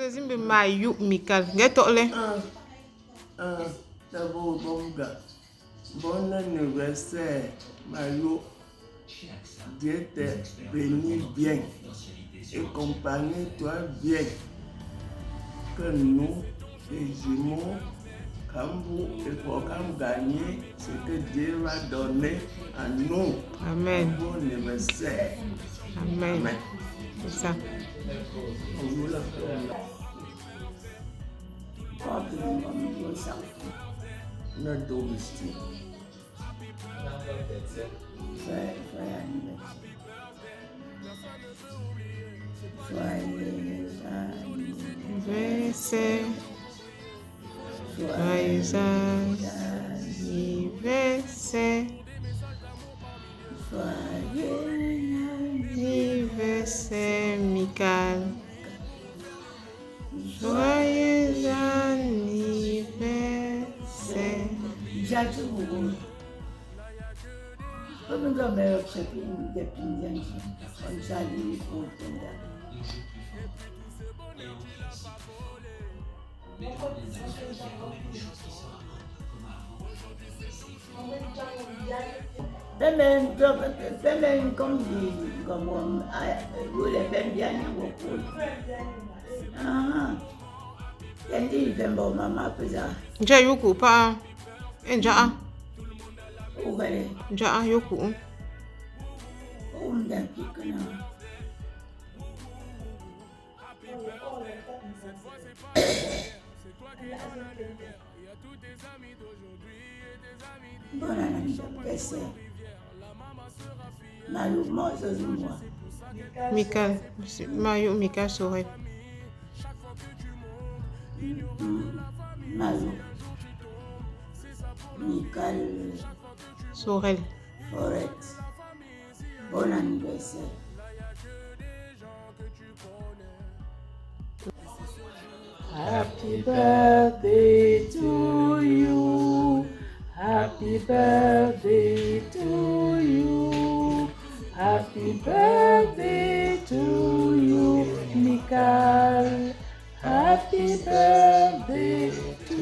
Zimbe mayu Michael. Getole. D'abord, bon anniversaire, Mario. Dieu te bénisse bien et accompagne-toi bien. Que nous, les jumeaux, quand vous et pour gagner ce que Dieu va donner à nous. Amen. Bon anniversaire. Amen. Amen. C'est ça. Notre domicile. Anniversaire. Joyeux anniversaire. Joyeux anniversaire, Michael. Joyeux anniversaire. Pembe comme dit, comme vous les faites bien, vous Yang di Pembe mama pesa. Nja yoku pa. Nja. Ugale. Nja yoku. Umda kikana. Bon anniversaire. Malheureusement, c'est moi. Michael. Mayu Michael Sorel. Mayu. Michael Sorel. Forêt. Bon anniversaire. Happy birthday to you. Happy birthday to you. Happy birthday to you, Michael. Happy birthday to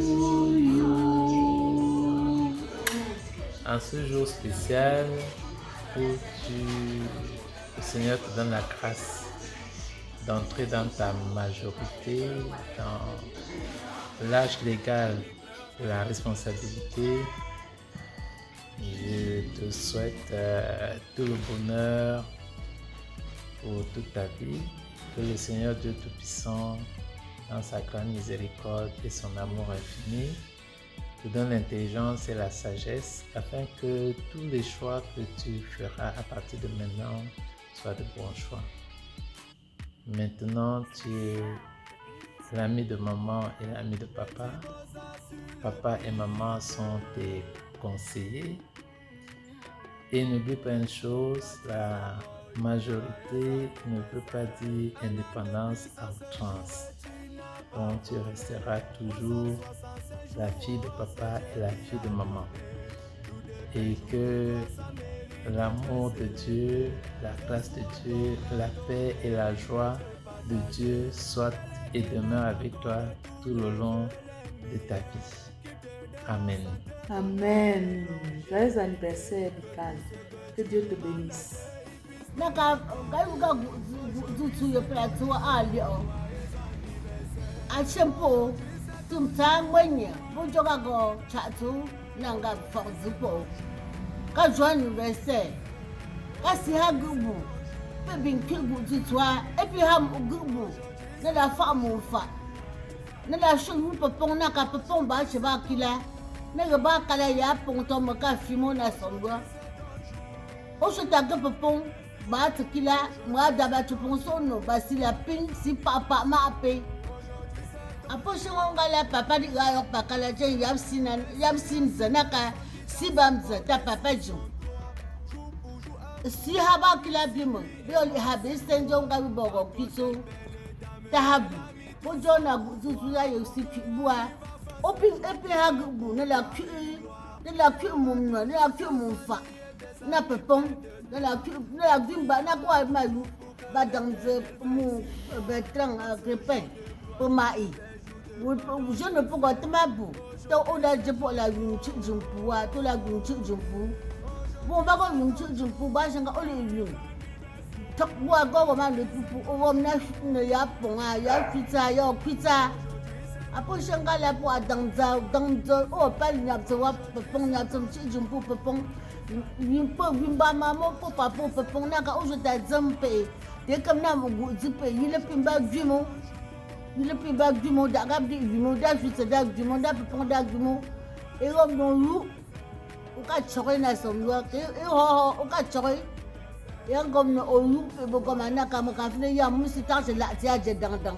you. En ce jour spécial où le Seigneur te donne la grâce d'entrer dans ta majorité, dans l'âge légal de la responsabilité. Je te souhaite tout le bonheur pour toute ta vie. Que le Seigneur Dieu Tout-Puissant, dans sa grande miséricorde et son amour infini, te donne l'intelligence et la sagesse afin que tous les choix que tu feras à partir de maintenant soient de bons choix. Maintenant, tu es l'ami de maman et l'ami de papa. Papa et maman sont tes conseillers. Et n'oublie pas une chose, la majorité ne veut pas dire indépendance à outrance. Donc tu resteras toujours la fille de papa et la fille de maman. Et que l'amour de Dieu, la grâce de Dieu, la paix et la joie de Dieu soient et demeurent avec toi tout le long de ta vie. Amen. Amen. Joyeux anniversaire, Michael. Que Dieu te bénisse. Achempo tumtangwenya bujoga go chatu nanga fawzupo ka joan verse ka si ha gubu pe bin kilbu tutwa e pi ha gubu na la fa mu fa na la shun popon na ka popon ba che ba kila na ga ba kala ya pon to ma ka fimo na songo o se ta ga popon ba tukila ma da ba tupon sono ba si la pin si papa ma pe Apo shonga la papa di ga yok pakala jen yabsin zanaka sibam ta papa jo si haba kila bimo bi oli habe senjo nga bi bogo kiso ta habu bojo na zuzu ya yosi bua opin epi hagu na la ku mum no na la ku mum fa na pepon na la dimba na kwa malu badang ze mu betrang crepen pemai. Je ne peux pas te mabu. Donc on a dit pour la une jumpu, tout la une jumpu. Bon, bah quand une jumpu, bah j'ai encore les une. Top bois comment le pupu, on va me ya ponga, ya pizza. Après j'ai encore la bois dans oh pas le nyap se voit pepon nyap se jumpu pepon. Une peu une ba maman pour papa pepon n'a qu'au je t'ai zampé. Dès comme n'a mon goût zippé, il est plus bas du mot. Il est plus bas du monde, du monde, du monde, du monde. Et comme nous, on a tiré dans son doigt, et on a tiré. Et comme nous, on comme un acamacafé, il y a un moussita, c'est la tiage d'andan.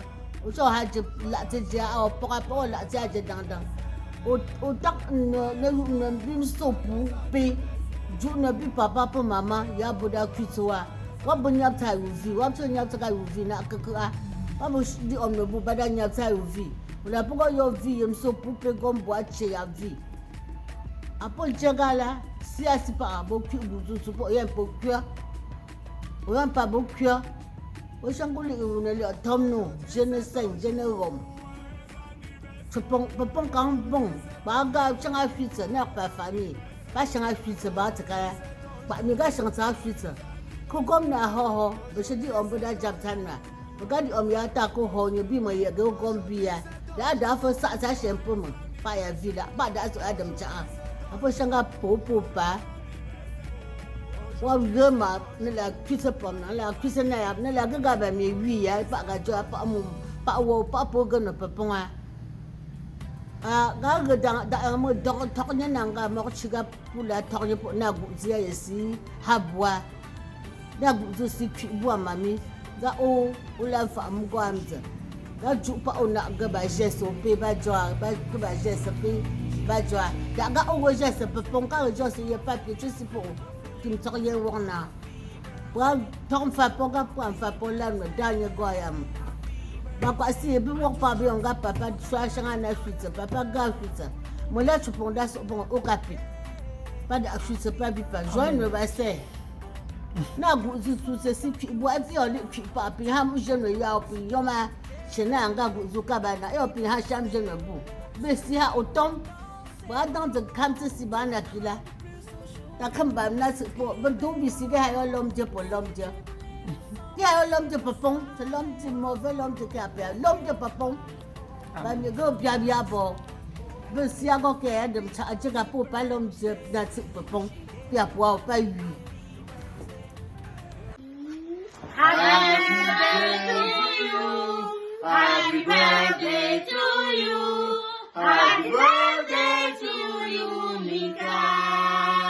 On s'en a la tiage par rapport à la tiage d'andan. Autant ne bin sopu, paix, Dieu ne bin papa pour maman, il y a Bouddha Kutoa. What bon yap tai uvi, what ton yap tai uvi na kaka. Papa di om no bu bada nyap tai uvi. Ula poko yo vi yem so pupe gombo ache ya vi. Apo jagala si asipa abo ku buzu supo yen po kua. Oyan pa bo kua. O shanguli unele atomno, jene sen, jene rom. Pepon kan bon, baga changa fitse na pa famille. Ba changa fitse ba taka. Ba mi ga changa fitse. Kom na ho be se di om boda japtan na be ga di om ya ta ko ho nyi bi mo ye go kom bia da fo sa shempo mo pa ya vida ba da so adam cha apo shanga popo pa wa ma ne la kise pom na la kise na ya ne la ga ba mi wi ya pa ga jo pa mo pa wo pa po ga no pa ponga ga da mo do to nya na ga mo chiga pula to nya po na gu zia yesi habwa da guzo si bua mami ga o la fa mu go amza ga ju pa ona ga ba jeso pe ba joa ba ba jeso pe ba joa da ga o jeso pe pon ka jo si ye papier tu si pour kim to ye wona wa tom fa po ga po fa po la no da nye go yam ba kwa si bi wo pa bi on ga papa swa shanga na fuite papa ga fuite mo la tu pon da so bon o capi pas de fuite pas bi pas joindre ba c'est na guzu su se pi bo abi o le pi pa pi ha mu je no ya o pi yo ma che na nga guzu ka ba na e pi ha sham je no bu be si ha otom ba dans de kamte si ba na kila ta kan ba na se po ba do bi si ga yo lom je po lom je ya yo lom je papon se lom je mauvais lom je ka pa lom je papon ba mi go bia bia bo be si a go ke dem cha je ga po pa lom je na se papon bia po pa yu. Happy birthday to you. Happy birthday to you. Happy birthday to you, Mikael.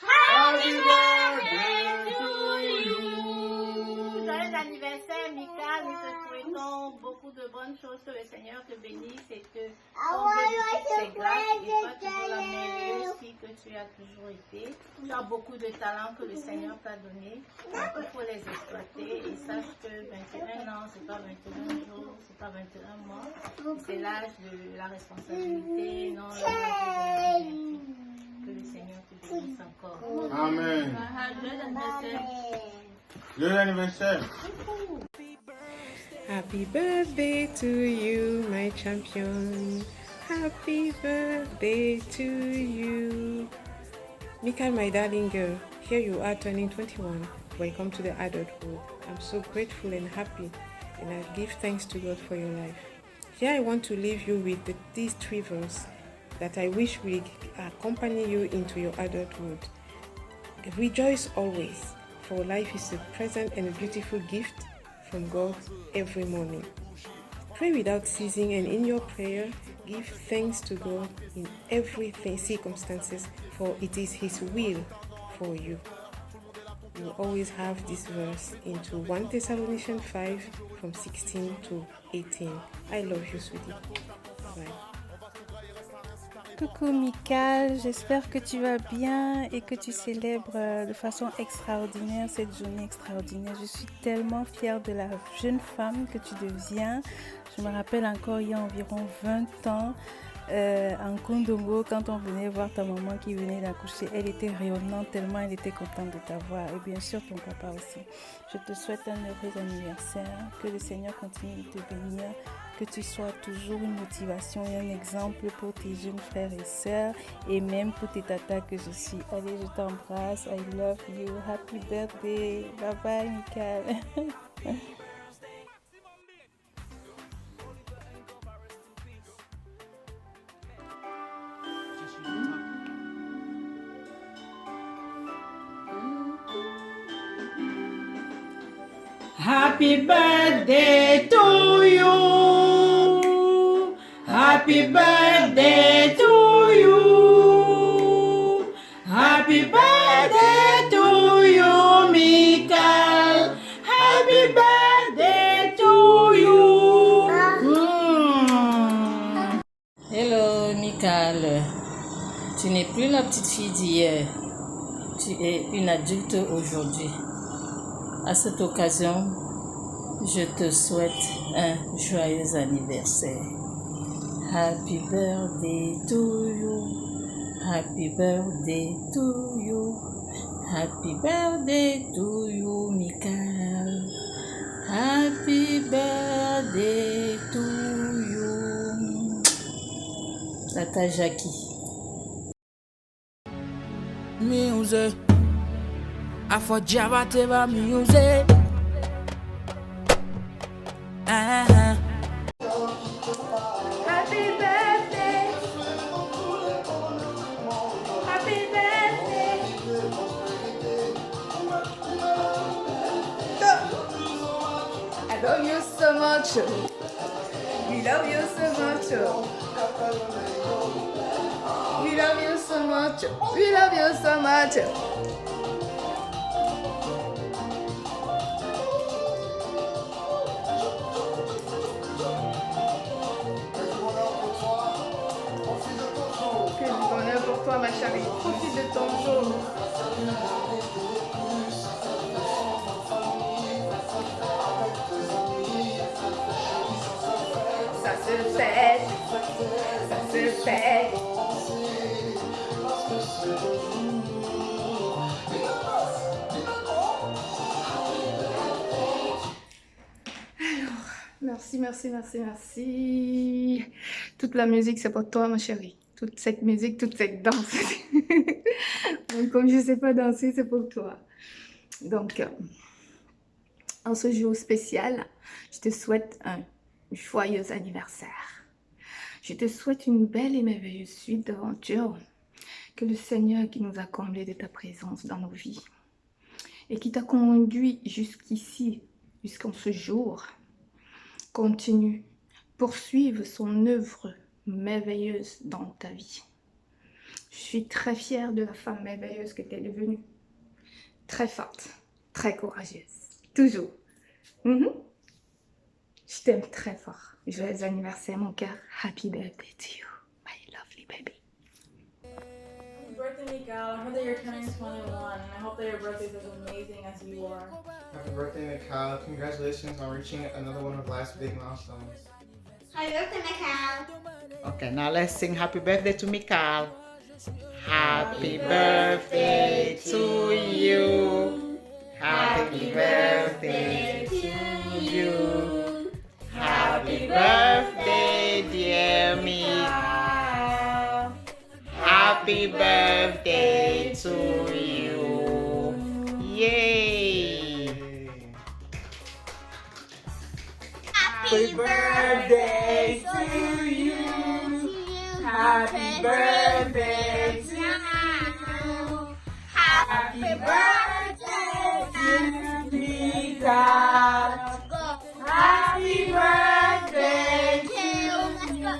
Happy birthday to you. Joyeux anniversaire, Mikael. Nous te souhaitons beaucoup de bonnes choses, que le Seigneur te bénisse et que ton bénéfice ses grâces et sois toujours la merveilleuse fille que tu as toujours été. Tu as beaucoup de talents que le Seigneur t'a donné. Il faut les exploiter et sache que 21 ans, c'est pas 21 jours, c'est pas 21 mois. C'est l'âge de la responsabilité, non l'âge de la que le Seigneur te bénisse encore. Amen. Joyeux anniversaire. Happy birthday to you, my champion. Happy birthday to you. Mikael, my darling girl, here you are turning 21. Welcome to the adulthood. I'm so grateful and happy, and I give thanks to God for your life. Here I want to leave you with these 3 verses that I wish will accompany you into your adulthood. Rejoice always, for life is a present and a beautiful gift from God every morning. Pray without ceasing, and in your prayer, give thanks to God in every circumstances, for it is His will for you. You will always have this verse into 1 Thessalonians 5 from 16 to 18. I love you, sweetie. Bye. Coucou Mikael, j'espère que tu vas bien et que tu célèbres de façon extraordinaire cette journée extraordinaire. Je suis tellement fière de la jeune femme que tu deviens. Je me rappelle encore il y a environ 20 ans, en Kondongo, quand on venait voir ta maman qui venait d'accoucher, elle était rayonnante tellement elle était contente de t'avoir. Et bien sûr, ton papa aussi. Je te souhaite un heureux anniversaire. Que le Seigneur continue de te bénir. Que tu sois toujours une motivation et un exemple pour tes jeunes frères et sœurs et même pour tes tatas que je suis. Allez, je t'embrasse. I love you. Happy birthday. Bye bye, Michael. Happy birthday to you. Happy birthday to you. Happy birthday to you, Michael. Happy birthday to you. Hello, Michael. Tu n'es plus la petite fille d'hier. Tu es une adulte aujourd'hui. À cette occasion, je te souhaite un joyeux anniversaire. Happy birthday to you. Happy birthday to you. Happy birthday to you, Michael. Happy birthday to you. Tata Jackie. Music. I for Java Teva music. Happy birthday. Happy birthday. I love you so much. We love you so much. We love you so much. We love you so much. Que du bonheur pour toi, ma chérie. Profite de ton jour. Ça se fait. Ça se fait. Merci, merci, merci, merci. Toute la musique, c'est pour toi, ma chérie. Toute cette musique, toute cette danse. Donc, comme je ne sais pas danser, c'est pour toi. Donc, en ce jour spécial, je te souhaite un joyeux anniversaire. Je te souhaite une belle et merveilleuse suite d'aventures. Que le Seigneur qui nous a comblés de ta présence dans nos vies et qui t'a conduit jusqu'ici, jusqu'en ce jour, continue, poursuive son œuvre merveilleuse dans ta vie. Je suis très fière de la femme merveilleuse que tu es devenue. Très forte, très courageuse, toujours. Je t'aime très fort. Joyeux anniversaire, mon cœur. Happy birthday to you, my lovely baby. Happy birthday, Miguel. I heard that you're turning 21, and I hope that your birthday is as amazing as you are. Happy birthday, Mikhail. Congratulations on reaching another one of life's big milestones. Happy birthday, Mikhail. Okay, now let's sing happy birthday to Mikhail. Happy birthday to you. Happy birthday to you. Happy birthday, dear Mikhail. Happy birthday to you. Yay! Happy birthday to you. Happy birthday to you. Happy birthday to Mikhail. Happy birthday to you.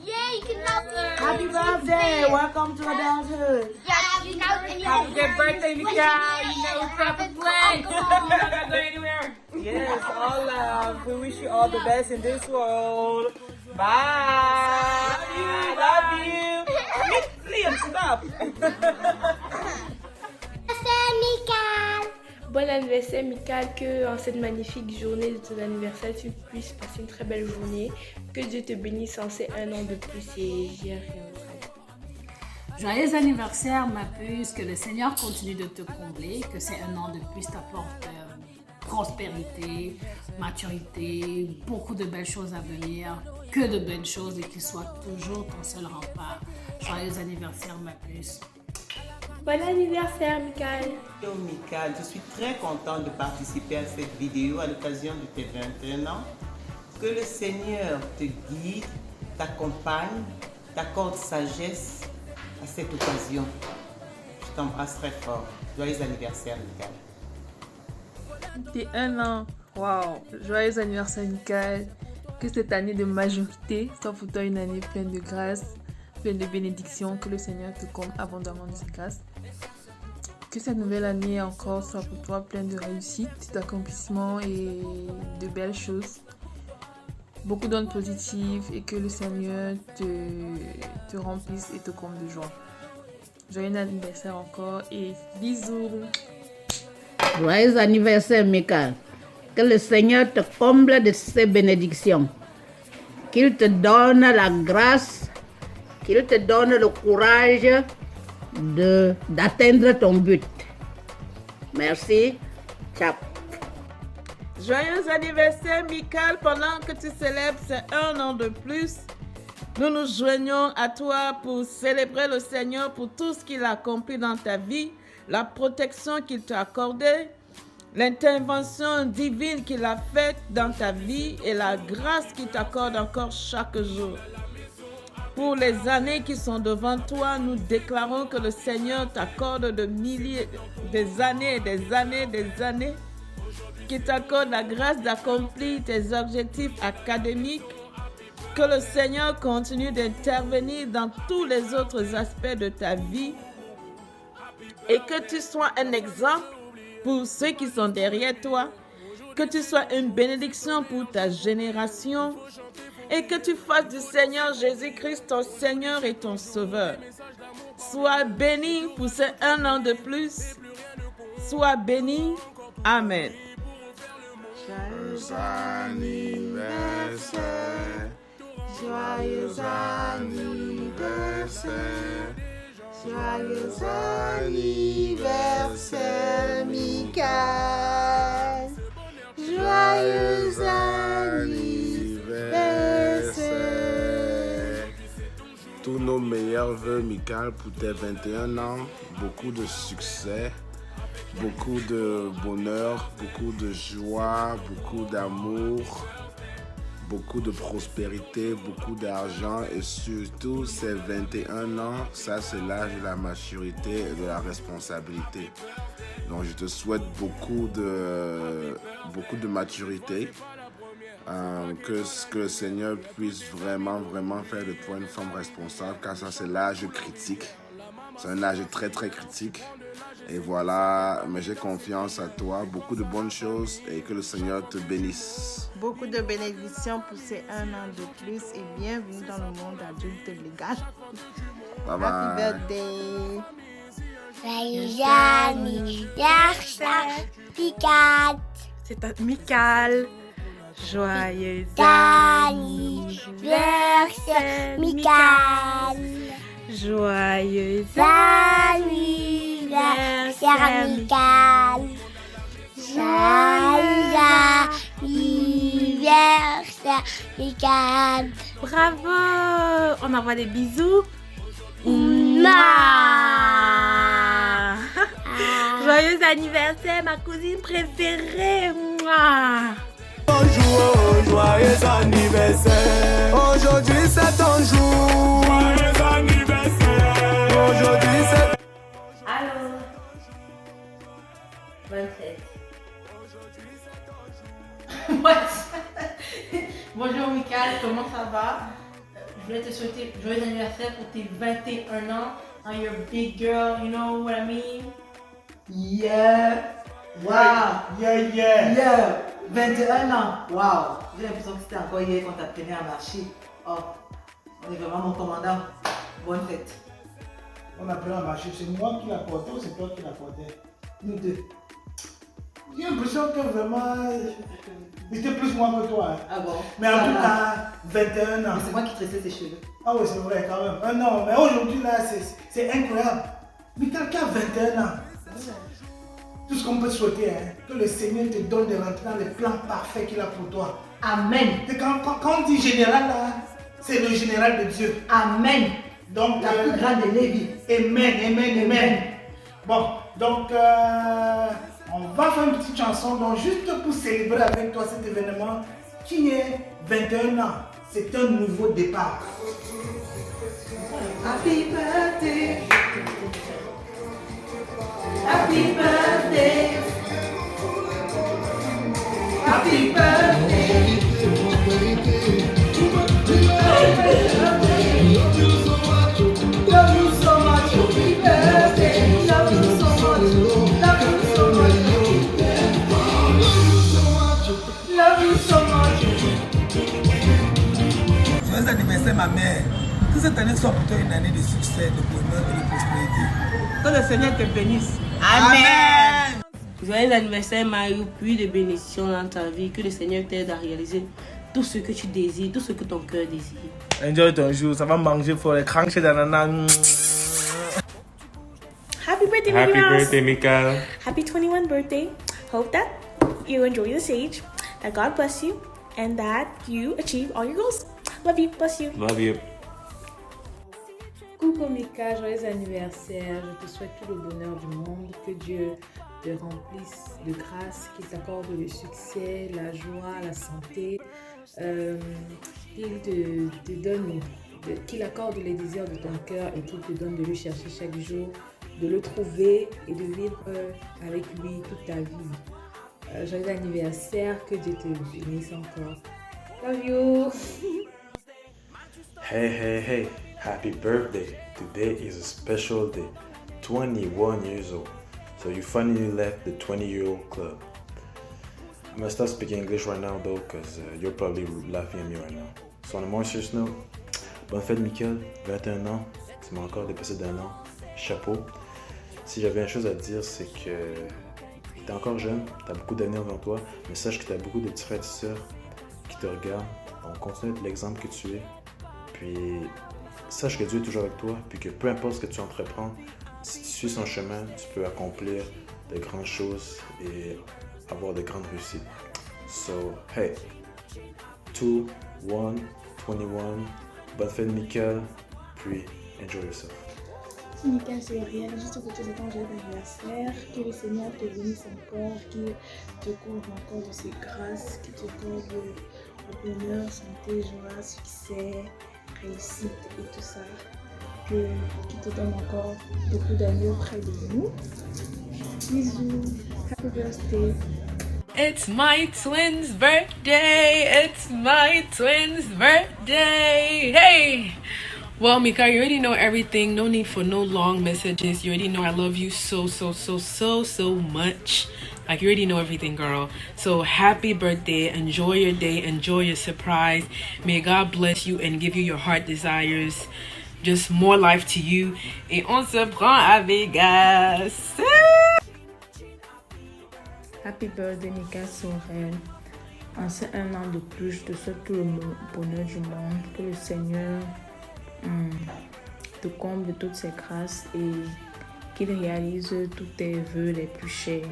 Yay, you can now sing. Happy birthday! Welcome to adulthood. Yeah, you know. Happy good birthday, Miguel. You know it's time to play. You're not going anywhere. Yes, all love. We wish you all the best in this world. Bye. Love you. Liam, stop. Michael. Bon anniversaire Michael, que en cette magnifique journée de ton anniversaire, tu puisses passer une très belle journée. Que Dieu te bénisse en ces 1 an de plus et j'ai rien d'autre à dire. Joyeux anniversaire ma puce, que le Seigneur continue de te combler, que ces 1 an de plus t'apporte prospérité, maturité, beaucoup de belles choses à venir, que de belles choses et qu'il soit toujours ton seul rempart. Joyeux anniversaire ma puce. Bon anniversaire Michael. Yo Michael, je suis très content de participer à cette vidéo à l'occasion de tes 21 ans. Que le Seigneur te guide, t'accompagne, t'accorde sagesse à cette occasion. Je t'embrasse très fort. Joyeux anniversaire Michael. T'es 1 an. Waouh. Joyeux anniversaire Michael. Que cette année de majorité soit pour toi une année pleine de grâce, pleine de bénédictions. Que le Seigneur te comble abondamment de ses grâces. Que cette nouvelle année encore soit pour toi pleine de réussite, d'accomplissements et de belles choses. Beaucoup d'ondes positives et que le Seigneur te remplisse et te comble de joie. Joyeux anniversaire encore et bisous. Joyeux anniversaire, Michael. Que le Seigneur te comble de ses bénédictions. Qu'il te donne la grâce, qu'il te donne le courage d'atteindre ton but. Merci. Ciao. Joyeux anniversaire, Michael. Pendant que tu célèbres ces 1 an de plus, nous nous joignons à toi pour célébrer le Seigneur pour tout ce qu'il a accompli dans ta vie, la protection qu'il t'a accordée, l'intervention divine qu'il a faite dans ta vie et la grâce qu'il t'accorde encore chaque jour. Pour les années qui sont devant toi, nous déclarons que le Seigneur t'accorde de milliers, des années et des années, des années, qui t'accorde la grâce d'accomplir tes objectifs académiques, que le Seigneur continue d'intervenir dans tous les autres aspects de ta vie et que tu sois un exemple pour ceux qui sont derrière toi, que tu sois une bénédiction pour ta génération et que tu fasses du Seigneur Jésus-Christ ton Seigneur et ton Sauveur. Sois béni pour ces 1 an de plus. Sois béni. Amen. Joyeux anniversaire, joyeux anniversaire, joyeux anniversaire, Michael. Joyeux anniversaire. Tous nos meilleurs vœux, Michael, pour tes 21 ans. Beaucoup de succès. Beaucoup de bonheur, beaucoup de joie, beaucoup d'amour, beaucoup de prospérité, beaucoup d'argent et surtout ces 21 ans, ça c'est l'âge de la maturité et de la responsabilité. Donc je te souhaite beaucoup de maturité, que le Seigneur puisse vraiment faire de toi une femme responsable car ça c'est l'âge critique, c'est un âge très critique. Et voilà, mais j'ai confiance à toi, beaucoup de bonnes choses et que le Seigneur te bénisse. Beaucoup de bénédictions pour ces 1 an de plus et bienvenue dans le monde adulte légal. Bye bye. Happy birthday. Joyeux anniversaire, Michael. C'est à Michael. Joyeux anniversaire, Michael. Joyeux anniversaire, Michael. Joyeux anniversaire, Michael. Bravo! On envoie des bisous. Joyeux anniversaire, ma cousine préférée. Bonjour, joyeux anniversaire. Aujourd'hui c'est ton jour. Joyeux anniversaire. Aujourd'hui c'est. Allô. 27. Bonjour Michael, comment ça va? Je voulais te souhaiter joyeux anniversaire pour tes 21 ans. And you're a big girl, you know what I mean? Yeah. Wow. Yeah. 21 ans. Wow. J'ai l'impression que c'était encore hier quand t'apprenais à marcher. Oh, on est vraiment mon commandant. Bonne fête. On apprend à marcher. C'est moi qui la portais ou c'est toi qui la portais? Nous deux. J'ai l'impression que vraiment, j'étais plus moi que toi. Hein. Ah bon? Mais en tout cas, 21 ans. C'est moi qui tressais ses cheveux. Ah oui, c'est vrai quand même. Ah non, mais aujourd'hui là, c'est incroyable. Michael qui a 21 ans. Tout ce qu'on peut souhaiter, hein, que le Seigneur te donne de rentrer dans les plans parfaits qu'il a pour toi. Amen. Et quand on dit général là, c'est le général de Dieu. Amen. Donc, la plus grande de Lévi. Amen. Bon, donc on va faire une petite chanson donc, juste pour célébrer avec toi cet événement qui est 21 ans. C'est un nouveau départ. Happy birthday. Happy birthday. Happy birthday. Love you so much. Happy birthday. Love you so much. Love you so much. Love you so much. Joyeux anniversaire ma mère. Que cette année soit pour toi une année de succès, de bonheur et de prospérité. Que le Seigneur te bénisse. Amen. Joyeux anniversaire Mario, puis de bénédictions dans ta vie. Que le Seigneur t'aide à réaliser tout ce que tu désires, tout ce que ton cœur désire. Enjoy ton jour, ça va manger fort, les cranches d'ananas. Happy birthday, Happy Mickey Mouse. birthday, Michael. Happy 21 birthday. Hope that you enjoy this age, that God bless you, and that you achieve all your goals. Love you. Bless you. Love you. Coucou Mika, joyeux anniversaire. Je te souhaite tout le bonheur du monde. Que Dieu te remplisse de grâce, qu'il t'accorde le succès, la joie, la santé. Qu'il te donne, qu'il accorde les désirs de ton cœur et qu'il te donne de le chercher chaque jour, de le trouver et de vivre avec lui toute ta vie. Joyeux anniversaire, que Dieu te bénisse encore. Love you. Hey. Happy birthday. Today is a special day. 21 years old. So you finally left the 20-year-old club. I'm gonna start speaking English right now though, because you're probably laughing at me right now. So on a more serious note, bonne fête Michael, 21 ans. Tu m'as encore dépassé d'un an. Chapeau. Si j'avais une chose à te dire, c'est que t'es encore jeune, t'as beaucoup d'avenir devant toi, mais sache que t'as beaucoup de petits frères et sœurs qui te regardent. Donc continue d'être l'exemple que tu es. Puis sache que Dieu est toujours avec toi, puis que peu importe ce que tu entreprends, si tu suis son chemin, tu peux accomplir de grandes choses et avoir de grandes réussites. So, hey, 2, 1, 21, bonne fête Michael, puis enjoy yourself. Mika, c'est rien, juste pour te souhaiter un joyeux anniversaire, que le Seigneur te bénisse encore, qu'il te couvre encore de ses grâces, qu'il te accorde le bonheur, santé, joie, succès, réussite et tout ça, qu'il te donne encore beaucoup d'amis auprès de nous. Bisous, happy birthday. It's my twin's birthday. It's my twin's birthday. Hey! Well, Mika, you already know everything. No need for no long messages. You already know I love you so much. Like, you already know everything, girl. So, happy birthday. Enjoy your day. Enjoy your surprise. May God bless you and give you your heart desires. Just more life to you. Et on se prend à Vegas. Happy birthday, Mika Sorel. En ces un an de plus, je te souhaite tout le bonheur du monde. Que le Seigneur te comble de toutes ses grâces et qu'il réalise tous tes vœux les plus chers.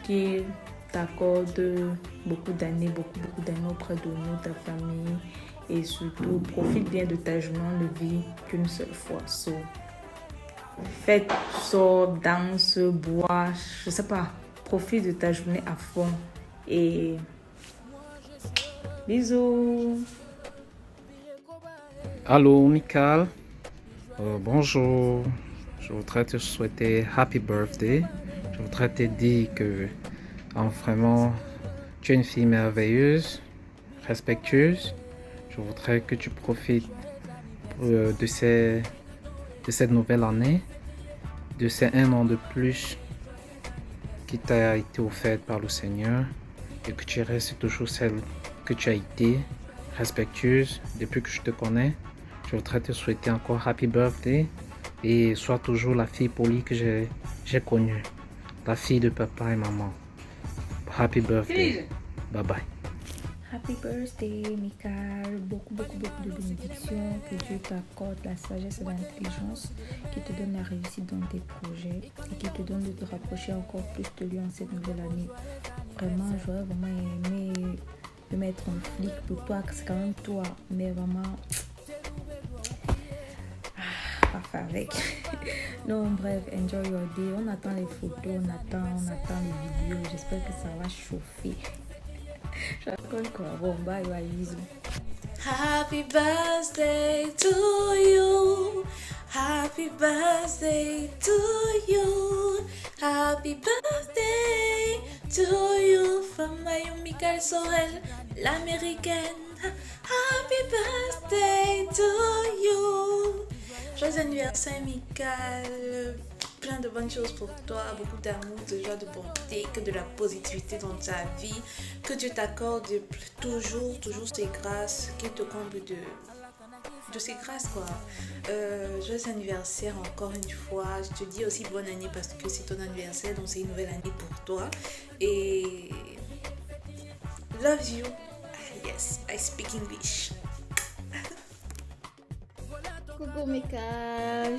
Qu'il t'accorde beaucoup d'années auprès de nous, ta famille. Et surtout, profite bien de ta journée, ne vis qu'une seule fois. So, fête, sors, danse, bois, je sais pas. Profite de ta journée à fond. Et bisous. Allô, Michael. Bonjour. Je voudrais te souhaiter happy birthday. Je voudrais te dire que vraiment, tu es une fille merveilleuse, respectueuse. Je voudrais que tu profites de cette nouvelle année, de ces un an de plus qui t'a été offerte par le Seigneur et que tu restes toujours celle que tu as été, respectueuse depuis que je te connais. Je voudrais te souhaiter encore happy birthday et sois toujours la fille polie que j'ai connue, la fille de papa et maman. happy birthday. Bye bye. Happy birthday, Michael. Beaucoup de bénédictions. Que Dieu t'accorde la sagesse et l'intelligence, qui te donne la réussite dans tes projets et qui te donne de te rapprocher encore plus de lui en cette nouvelle année. Vraiment, j'aurais vraiment aimé me mettre en flic pour toi, c'est quand même toi, mais vraiment, parfait avec. Non, bref, enjoy your day. On attend les photos, on attend les vidéos. J'espère que ça va chauffer. Je raconte quoi? Bon, bye bye, bisous. Happy birthday to you. Happy birthday to you. Happy birthday to you from Michael Sorel, l'américaine. Happy birthday to you. Joyeux anniversaire, Michael. Plein de bonnes choses pour toi, beaucoup d'amour, de joie, de bonté, que de la positivité dans ta vie, que Dieu t'accorde toujours ces grâces, qu'il te comble de ces grâces quoi. Joyeux anniversaire encore une fois. Je te dis aussi bonne année parce que c'est ton anniversaire, donc c'est une nouvelle année pour toi. Et love you. Yes, I speak English. Coucou Mika,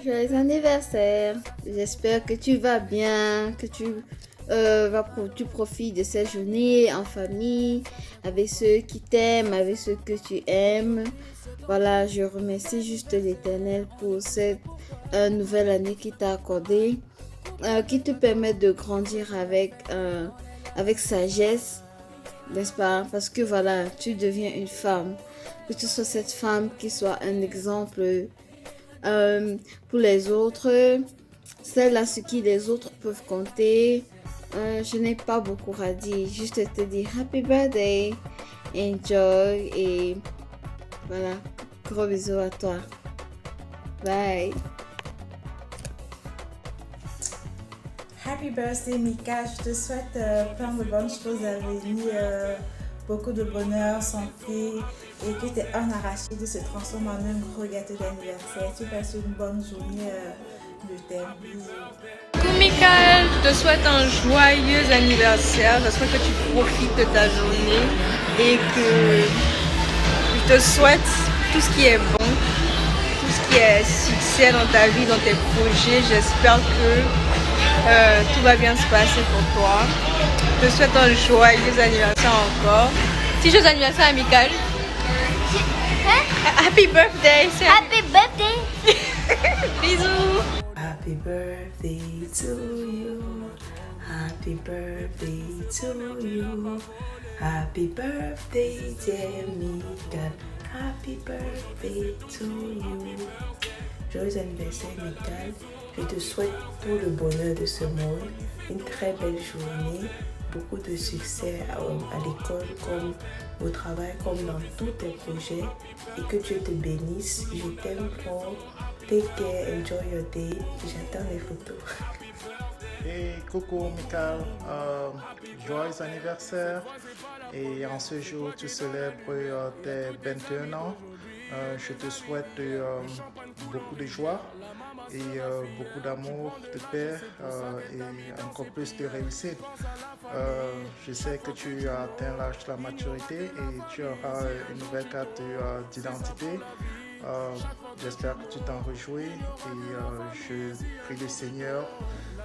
joyeux anniversaire. J'espère que tu vas bien, que tu profites de cette journée en famille, avec ceux qui t'aiment, avec ceux que tu aimes. Voilà, je remercie juste l'Éternel pour cette nouvelle année qui t'a accordée, qui te permet de grandir avec sagesse, n'est-ce pas? Parce que voilà, tu deviens une femme. Que tu sois cette femme qui soit un exemple pour les autres, celle sur qui les autres peuvent compter. Je n'ai pas beaucoup à dire, juste te dire happy birthday, enjoy et voilà, gros bisous à toi. Bye. Happy birthday Mika, je te souhaite plein de bonnes choses à venir, beaucoup de bonheur, santé et que tes un arachide se transforme en un gros gâteau d'anniversaire. Tu passes une bonne journée de thème. Coucou Michael, je te souhaite un joyeux anniversaire. J'espère que tu profites de ta journée et que je te souhaite tout ce qui est bon, tout ce qui est succès dans ta vie, dans tes projets. J'espère que tout va bien se passer pour toi. Je te souhaite un joyeux anniversaire encore. Si joyeux anniversaire Michael. Happy birthday. Happy birthday. Bisous. Happy birthday to you. Happy birthday to you. Happy birthday, dear Michael. Happy birthday to you. Joyeux anniversaire, Michael. Je te souhaite tout le bonheur de ce monde, une très belle journée, beaucoup de succès à l'école, comme au travail, comme dans tous tes projets, et que Dieu te bénisse. Je t'aime fort. Take care, enjoy your day. J'attends les photos. Et coucou Michael, joyeux anniversaire. Et en ce jour, tu célèbres tes 21 ans. Je te souhaite beaucoup de joie et beaucoup d'amour, de paix et encore plus de réussite. Je sais que tu as atteint l'âge de la maturité et tu auras une nouvelle carte d'identité. J'espère que tu t'en réjouis et je prie le Seigneur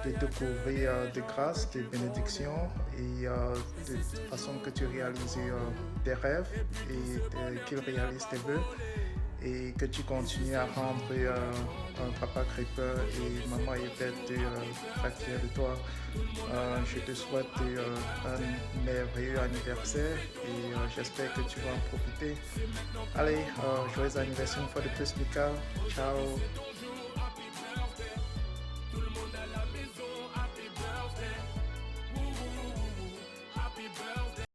de te couvrir de grâce, de bénédictions et de façon que tu réalises tes rêves et qu'il réalise tes vœux et que tu continues à rendre un papa crépeur et maman Yvette très fière de toi. Je te souhaite un merveilleux anniversaire et j'espère que tu vas en profiter. Allez, joyeux anniversaire une fois de plus, Mika. Ciao.